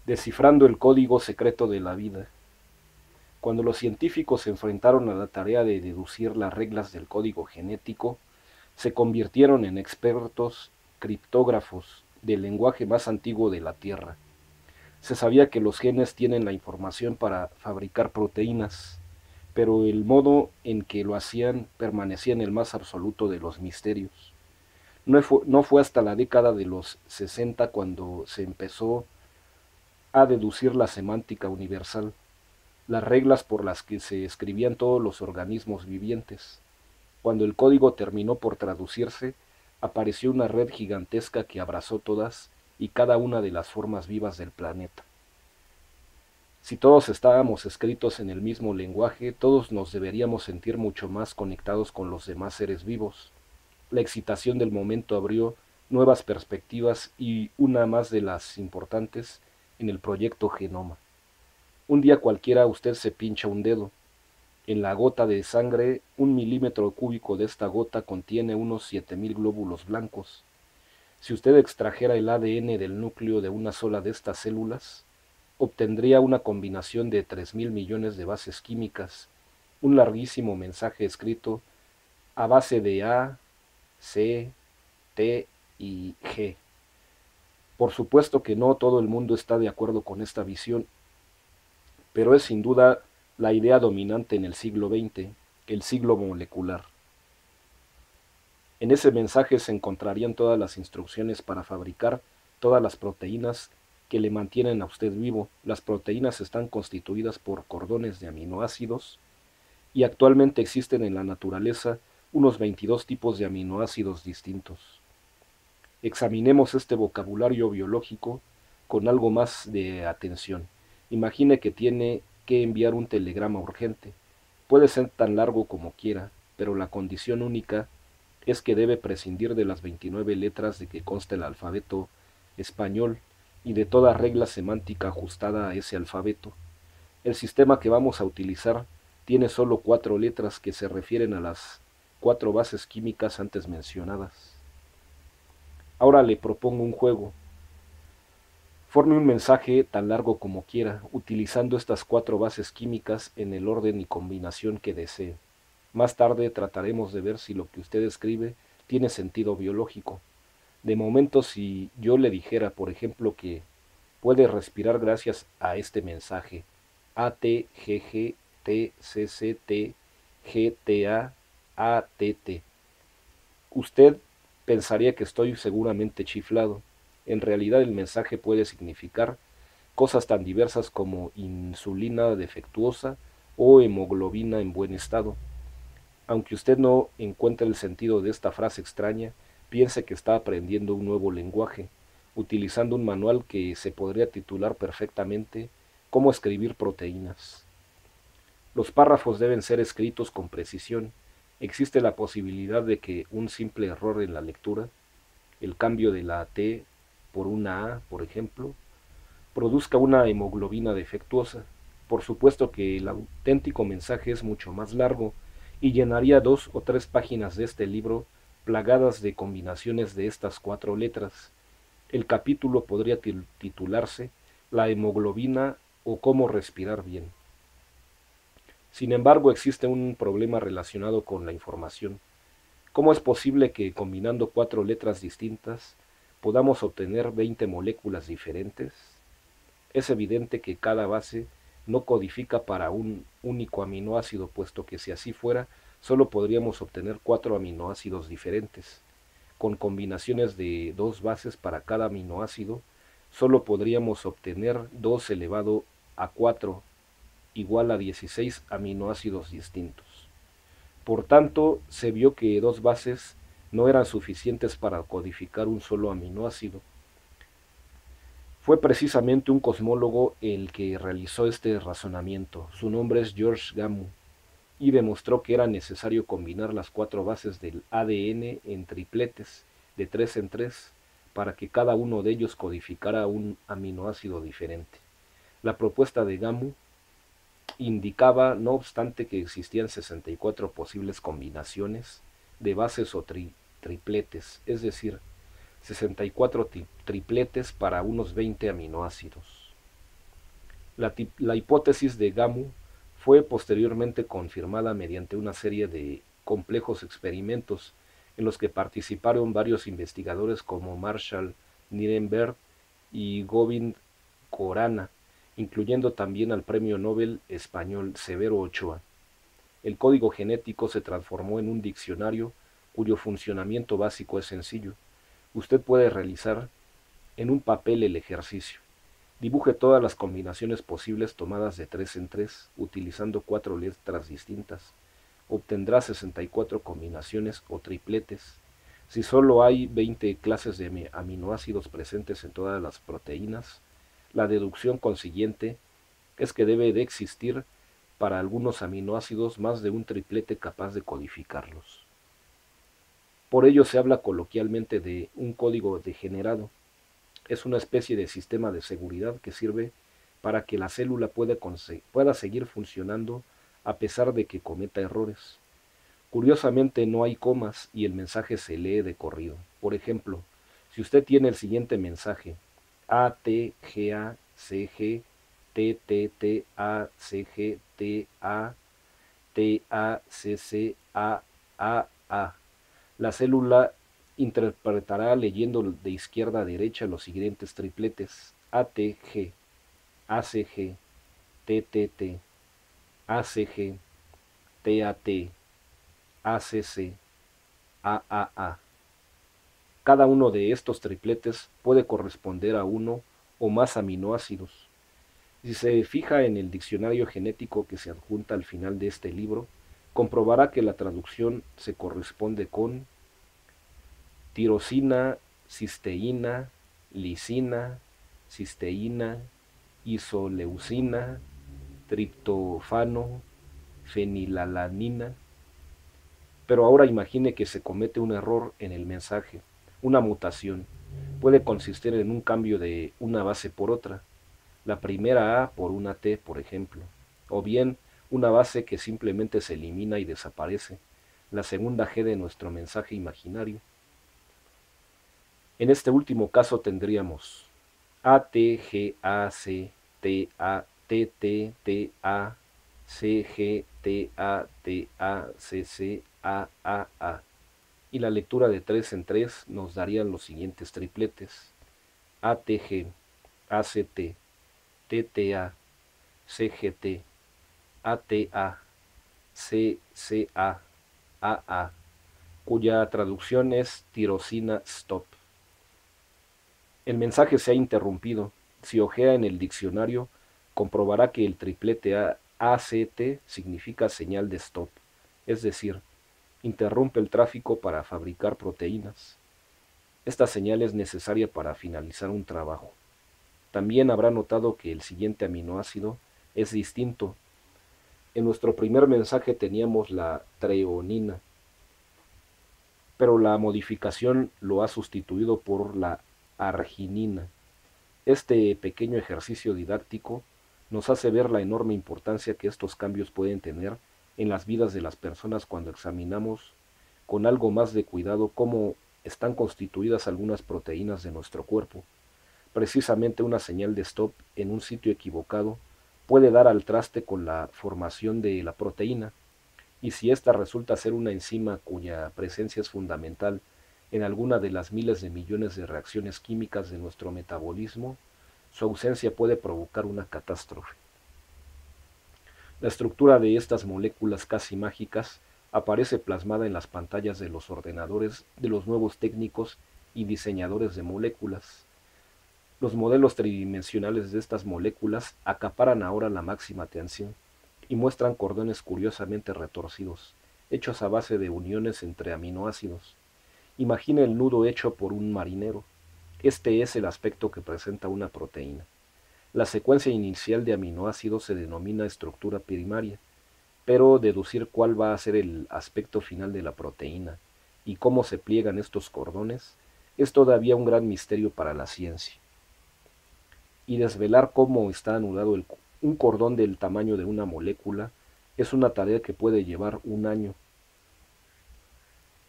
Descifrando el código secreto de la vida. Cuando los científicos se enfrentaron a la tarea de deducir las reglas del código genético, se convirtieron en expertos criptógrafos del lenguaje más antiguo de la Tierra. Se sabía que los genes tienen la información para fabricar proteínas, pero el modo en que lo hacían permanecía en el más absoluto de los misterios. No fue hasta la década de los 60 cuando se empezó a deducir la semántica universal, las reglas por las que se escribían todos los organismos vivientes. Cuando el código terminó por traducirse, apareció una red gigantesca que abrazó todas y cada una de las formas vivas del planeta. Si todos estábamos escritos en el mismo lenguaje, todos nos deberíamos sentir mucho más conectados con los demás seres vivos. La excitación del momento abrió nuevas perspectivas y una más de las importantes en el proyecto Genoma. Un día cualquiera usted se pincha un dedo. En la gota de sangre, 1 milímetro cúbico de esta gota contiene unos 7000 glóbulos blancos. Si usted extrajera el ADN del núcleo de una sola de estas células, obtendría una combinación de 3000 millones de bases químicas, un larguísimo mensaje escrito a base de A, C, T y G. Por supuesto que no todo el mundo está de acuerdo con esta visión, pero es sin duda la idea dominante en el siglo XX, el siglo molecular. En ese mensaje se encontrarían todas las instrucciones para fabricar todas las proteínas que le mantienen a usted vivo. Las proteínas están constituidas por cordones de aminoácidos y actualmente existen en la naturaleza unos 22 tipos de aminoácidos distintos. Examinemos este vocabulario biológico con algo más de atención. Imagine que tiene que enviar un telegrama urgente. Puede ser tan largo como quiera, pero la condición única es que debe prescindir de las 29 letras de que consta el alfabeto español y de toda regla semántica ajustada a ese alfabeto. El sistema que vamos a utilizar tiene solo 4 letras que se refieren a las 4 bases químicas antes mencionadas. Ahora le propongo un juego. Forme un mensaje tan largo como quiera, utilizando estas 4 bases químicas en el orden y combinación que desee. Más tarde trataremos de ver si lo que usted escribe tiene sentido biológico. De momento, si yo le dijera, por ejemplo, que puede respirar gracias a este mensaje, ATGGTCCT usted pensaría que estoy seguramente chiflado. En realidad el mensaje puede significar cosas tan diversas como insulina defectuosa o hemoglobina en buen estado. Aunque usted no encuentre el sentido de esta frase extraña, piense que está aprendiendo un nuevo lenguaje, utilizando un manual que se podría titular perfectamente Cómo escribir proteínas. Los párrafos deben ser escritos con precisión. Existe la posibilidad de que un simple error en la lectura, el cambio de la T por una A, por ejemplo, produzca una hemoglobina defectuosa. Por supuesto que el auténtico mensaje es mucho más largo y llenaría 2 o 3 páginas de este libro plagadas de combinaciones de estas 4 letras. El capítulo podría titularse La hemoglobina o cómo respirar bien. Sin embargo, existe un problema relacionado con la información. ¿Cómo es posible que combinando 4 letras distintas podamos obtener 20 moléculas diferentes? Es evidente que cada base no codifica para un único aminoácido, puesto que si así fuera, solo podríamos obtener 4 aminoácidos diferentes. Con combinaciones de 2 bases para cada aminoácido, solo podríamos obtener 2 elevado a 4 igual a 16 aminoácidos distintos. Por tanto, se vio que 2 bases no eran suficientes para codificar un solo aminoácido. Fue precisamente un cosmólogo el que realizó este razonamiento. Su nombre es George Gamow, y demostró que era necesario combinar las 4 bases del ADN en tripletes de 3 en 3 para que cada uno de ellos codificara un aminoácido diferente. La propuesta de Gamow indicaba, no obstante, que existían 64 posibles combinaciones de bases o tripletes, es decir, 64 tripletes para unos 20 aminoácidos. La hipótesis de Gamow fue posteriormente confirmada mediante una serie de complejos experimentos en los que participaron varios investigadores como Marshall Nirenberg y Govind Khorana, incluyendo también al premio Nobel español Severo Ochoa. El código genético se transformó en un diccionario cuyo funcionamiento básico es sencillo. Usted puede realizar en un papel el ejercicio. Dibuje todas las combinaciones posibles tomadas de 3 en 3, utilizando 4 letras distintas. Obtendrá 64 combinaciones o tripletes. Si solo hay 20 clases de aminoácidos presentes en todas las proteínas, la deducción consiguiente es que debe de existir para algunos aminoácidos más de un triplete capaz de codificarlos. Por ello se habla coloquialmente de un código degenerado. Es una especie de sistema de seguridad que sirve para que la célula pueda seguir funcionando a pesar de que cometa errores. Curiosamente no hay comas y el mensaje se lee de corrido. Por ejemplo, si usted tiene el siguiente mensaje: A, T, G, A, C, G, T, T, T, A, C, G, T, A, T, A, C, C, A, A. La célula interpretará leyendo de izquierda a derecha los siguientes tripletes: ATG, ACG, TTT, ACG, TAT, ACC, AAA. Cada uno de estos tripletes puede corresponder a uno o más aminoácidos. Si se fija en el diccionario genético que se adjunta al final de este libro, comprobará que la traducción se corresponde con tirosina, cisteína, lisina, cisteína, isoleucina, triptofano, fenilalanina. Pero ahora imagine que se comete un error en el mensaje, una mutación. Puede consistir en un cambio de una base por otra, la primera A por una T, por ejemplo, o bien una base que simplemente se elimina y desaparece, la segunda G de nuestro mensaje imaginario. En este último caso tendríamos A, T, G, A, C, T, A, T, T, T, A, C, G, T, A, T, A, C, C, A, A. Y la lectura de 3 en 3 nos darían los siguientes tripletes: ATG, ACT, TTA, CGT, ATA, CCA, AA, cuya traducción es tirosina stop. El mensaje se ha interrumpido. Si ojea en el diccionario, comprobará que el triplete ACT significa señal de stop, es decir, interrumpe el tráfico para fabricar proteínas. Esta señal es necesaria para finalizar un trabajo. También habrá notado que el siguiente aminoácido es distinto. En nuestro primer mensaje teníamos la treonina, pero la modificación lo ha sustituido por la arginina. Este pequeño ejercicio didáctico nos hace ver la enorme importancia que estos cambios pueden tener en las vidas de las personas cuando examinamos con algo más de cuidado cómo están constituidas algunas proteínas de nuestro cuerpo. Precisamente una señal de stop en un sitio equivocado puede dar al traste con la formación de la proteína, y si ésta resulta ser una enzima cuya presencia es fundamental en alguna de las miles de millones de reacciones químicas de nuestro metabolismo, su ausencia puede provocar una catástrofe. La estructura de estas moléculas casi mágicas aparece plasmada en las pantallas de los ordenadores de los nuevos técnicos y diseñadores de moléculas. Los modelos tridimensionales de estas moléculas acaparan ahora la máxima atención y muestran cordones curiosamente retorcidos, hechos a base de uniones entre aminoácidos. Imagine el nudo hecho por un marinero. Este es el aspecto que presenta una proteína. La secuencia inicial de aminoácidos se denomina estructura primaria, pero deducir cuál va a ser el aspecto final de la proteína y cómo se pliegan estos cordones es todavía un gran misterio para la ciencia. Y desvelar cómo está anudado un cordón del tamaño de una molécula es una tarea que puede llevar un año.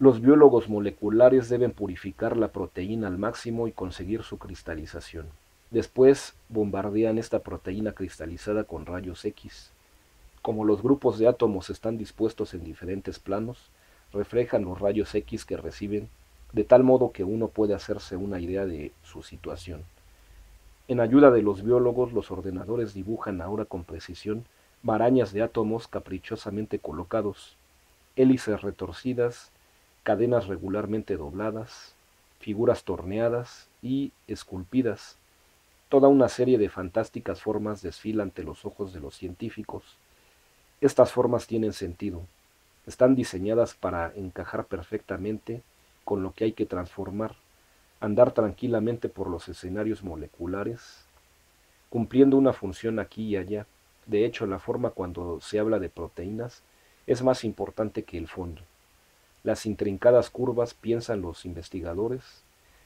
Los biólogos moleculares deben purificar la proteína al máximo y conseguir su cristalización. Después bombardean esta proteína cristalizada con rayos X. Como los grupos de átomos están dispuestos en diferentes planos, reflejan los rayos X que reciben, de tal modo que uno puede hacerse una idea de su situación. En ayuda de los biólogos, los ordenadores dibujan ahora con precisión marañas de átomos caprichosamente colocados, hélices retorcidas, cadenas regularmente dobladas, figuras torneadas y esculpidas. Toda una serie de fantásticas formas desfila ante los ojos de los científicos. Estas formas tienen sentido, están diseñadas para encajar perfectamente con lo que hay que transformar, andar tranquilamente por los escenarios moleculares, cumpliendo una función aquí y allá. De hecho, la forma cuando se habla de proteínas es más importante que el fondo. Las intrincadas curvas, piensan los investigadores,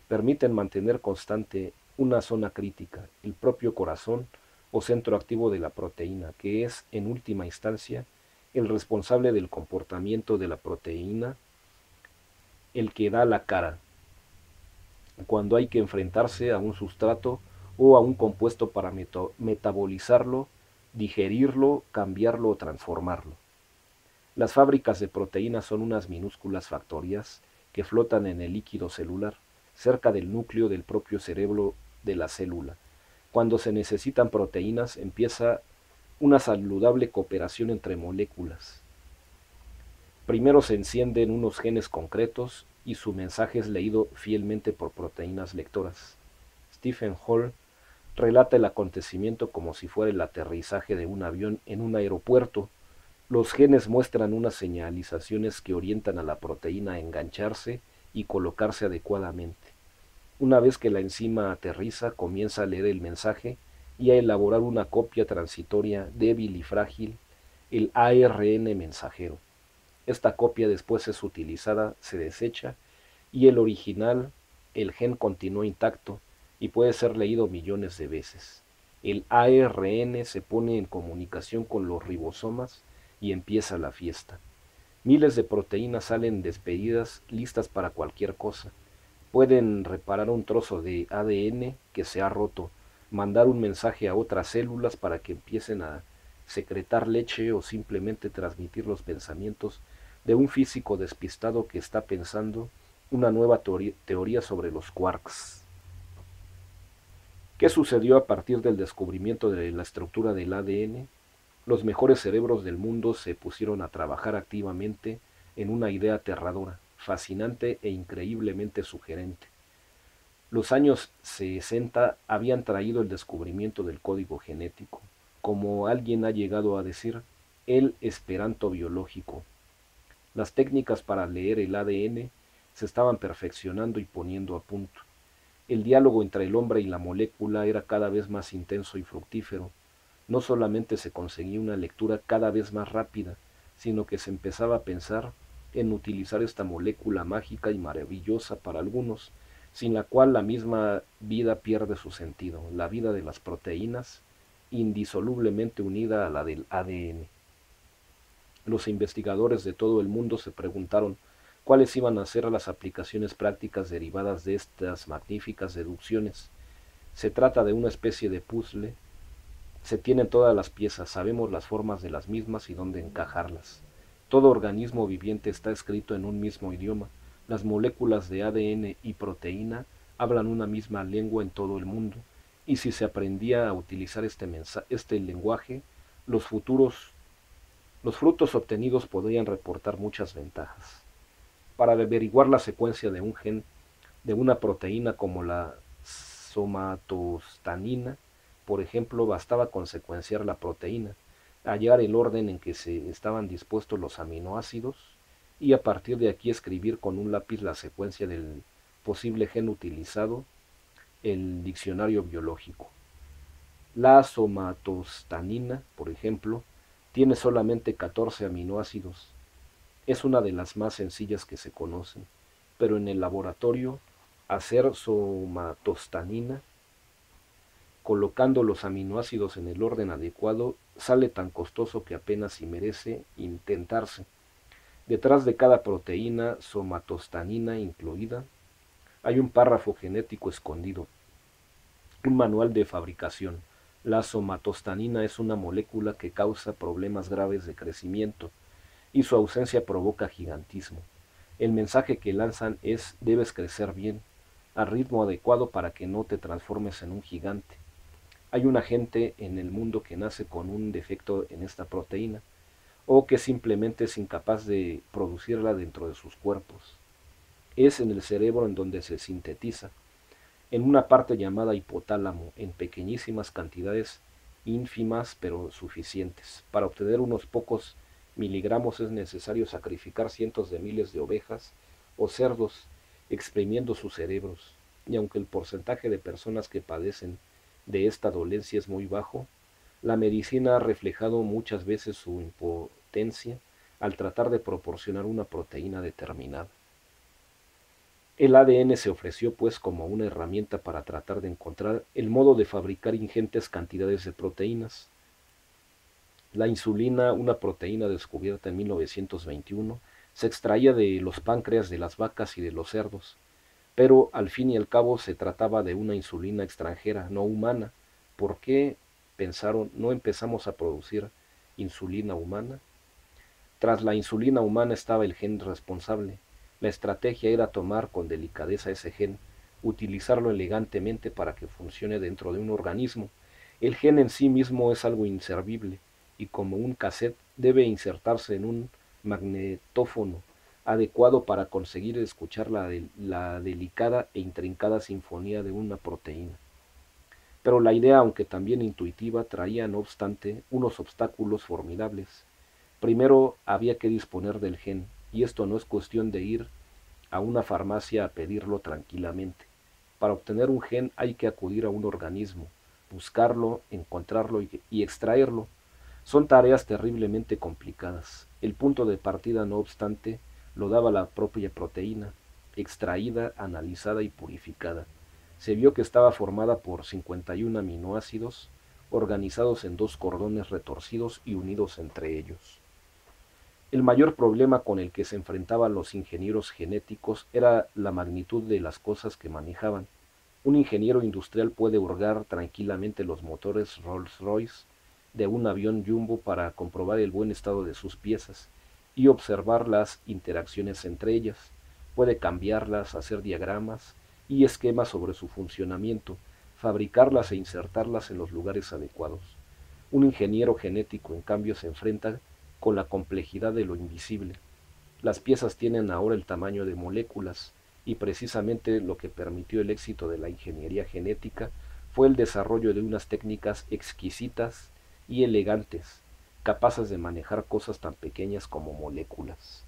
permiten mantener constante una zona crítica, el propio corazón o centro activo de la proteína, que es, en última instancia, el responsable del comportamiento de la proteína, el que da la cara, cuando hay que enfrentarse a un sustrato o a un compuesto para metabolizarlo, digerirlo, cambiarlo o transformarlo. Las fábricas de proteínas son unas minúsculas factorías que flotan en el líquido celular, cerca del núcleo del propio cerebro de la célula. Cuando se necesitan proteínas, empieza una saludable cooperación entre moléculas. Primero se encienden unos genes concretos y su mensaje es leído fielmente por proteínas lectoras. Stephen Hall relata el acontecimiento como si fuera el aterrizaje de un avión en un aeropuerto. Los genes muestran unas señalizaciones que orientan a la proteína a engancharse y colocarse adecuadamente. Una vez que la enzima aterriza, comienza a leer el mensaje y a elaborar una copia transitoria débil y frágil, el ARN mensajero. Esta copia después es utilizada, se desecha, y el original, el gen, continúa intacto y puede ser leído millones de veces. El ARN se pone en comunicación con los ribosomas y empieza la fiesta. Miles de proteínas salen despedidas, listas para cualquier cosa. Pueden reparar un trozo de ADN que se ha roto, mandar un mensaje a otras células para que empiecen a secretar leche o simplemente transmitir los pensamientos de un físico despistado que está pensando una nueva teoría sobre los quarks. ¿Qué sucedió a partir del descubrimiento de la estructura del ADN? Los mejores cerebros del mundo se pusieron a trabajar activamente en una idea aterradora, fascinante e increíblemente sugerente. Los años 60 habían traído el descubrimiento del código genético, como alguien ha llegado a decir, el esperanto biológico. Las técnicas para leer el ADN se estaban perfeccionando y poniendo a punto. El diálogo entre el hombre y la molécula era cada vez más intenso y fructífero. No solamente se conseguía una lectura cada vez más rápida, sino que se empezaba a pensar en utilizar esta molécula mágica y maravillosa para algunos, sin la cual la misma vida pierde su sentido, la vida de las proteínas, indisolublemente unida a la del ADN. Los investigadores de todo el mundo se preguntaron cuáles iban a ser las aplicaciones prácticas derivadas de estas magníficas deducciones. Se trata de una especie de puzzle. Se tienen todas las piezas, sabemos las formas de las mismas y dónde encajarlas. Todo organismo viviente está escrito en un mismo idioma. Las moléculas de ADN y proteína hablan una misma lengua en todo el mundo. Y si se aprendía a utilizar este lenguaje, los frutos obtenidos podrían reportar muchas ventajas. Para averiguar la secuencia de un gen de una proteína como la somatostanina, por ejemplo, bastaba con secuenciar la proteína, hallar el orden en que se estaban dispuestos los aminoácidos y a partir de aquí escribir con un lápiz la secuencia del posible gen utilizado, el diccionario biológico. La somatostanina, por ejemplo, tiene solamente 14 aminoácidos. Es una de las más sencillas que se conocen, pero en el laboratorio, hacer somatostanina, colocando los aminoácidos en el orden adecuado, sale tan costoso que apenas si merece intentarse. Detrás de cada proteína, somatostanina incluida, hay un párrafo genético escondido. Un manual de fabricación. La somatostanina es una molécula que causa problemas graves de crecimiento y su ausencia provoca gigantismo. El mensaje que lanzan es: debes crecer bien, al ritmo adecuado para que no te transformes en un gigante. Hay una gente en el mundo que nace con un defecto en esta proteína, o que simplemente es incapaz de producirla dentro de sus cuerpos. Es en el cerebro en donde se sintetiza, en una parte llamada hipotálamo, en pequeñísimas cantidades, ínfimas pero suficientes. Para obtener unos pocos miligramos es necesario sacrificar cientos de miles de ovejas o cerdos, exprimiendo sus cerebros, y aunque el porcentaje de personas que padecen de esta dolencia es muy bajo, la medicina ha reflejado muchas veces su impotencia al tratar de proporcionar una proteína determinada. El ADN se ofreció pues como una herramienta para tratar de encontrar el modo de fabricar ingentes cantidades de proteínas. La insulina, una proteína descubierta en 1921, se extraía de los páncreas de las vacas y de los cerdos, pero al fin y al cabo se trataba de una insulina extranjera, no humana. ¿Por qué, pensaron, no empezamos a producir insulina humana? Tras la insulina humana estaba el gen responsable. La estrategia era tomar con delicadeza ese gen, utilizarlo elegantemente para que funcione dentro de un organismo. El gen en sí mismo es algo inservible, y como un cassette debe insertarse en un magnetófono adecuado para conseguir escuchar la delicada e intrincada sinfonía de una proteína. Pero la idea, aunque también intuitiva, traía no obstante unos obstáculos formidables. Primero había que disponer del gen, y esto no es cuestión de ir a una farmacia a pedirlo tranquilamente. Para obtener un gen hay que acudir a un organismo, buscarlo, encontrarlo y extraerlo. Son tareas terriblemente complicadas. El punto de partida, no obstante, lo daba la propia proteína, extraída, analizada y purificada. Se vio que estaba formada por 51 aminoácidos, organizados en dos cordones retorcidos y unidos entre ellos. El mayor problema con el que se enfrentaban los ingenieros genéticos era la magnitud de las cosas que manejaban. Un ingeniero industrial puede hurgar tranquilamente los motores Rolls-Royce de un avión jumbo para comprobar el buen estado de sus piezas y observar las interacciones entre ellas. Puede cambiarlas, hacer diagramas y esquemas sobre su funcionamiento, fabricarlas e insertarlas en los lugares adecuados. Un ingeniero genético, en cambio, se enfrenta con la complejidad de lo invisible. Las piezas tienen ahora el tamaño de moléculas, y precisamente lo que permitió el éxito de la ingeniería genética fue el desarrollo de unas técnicas exquisitas y elegantes, capaces de manejar cosas tan pequeñas como moléculas.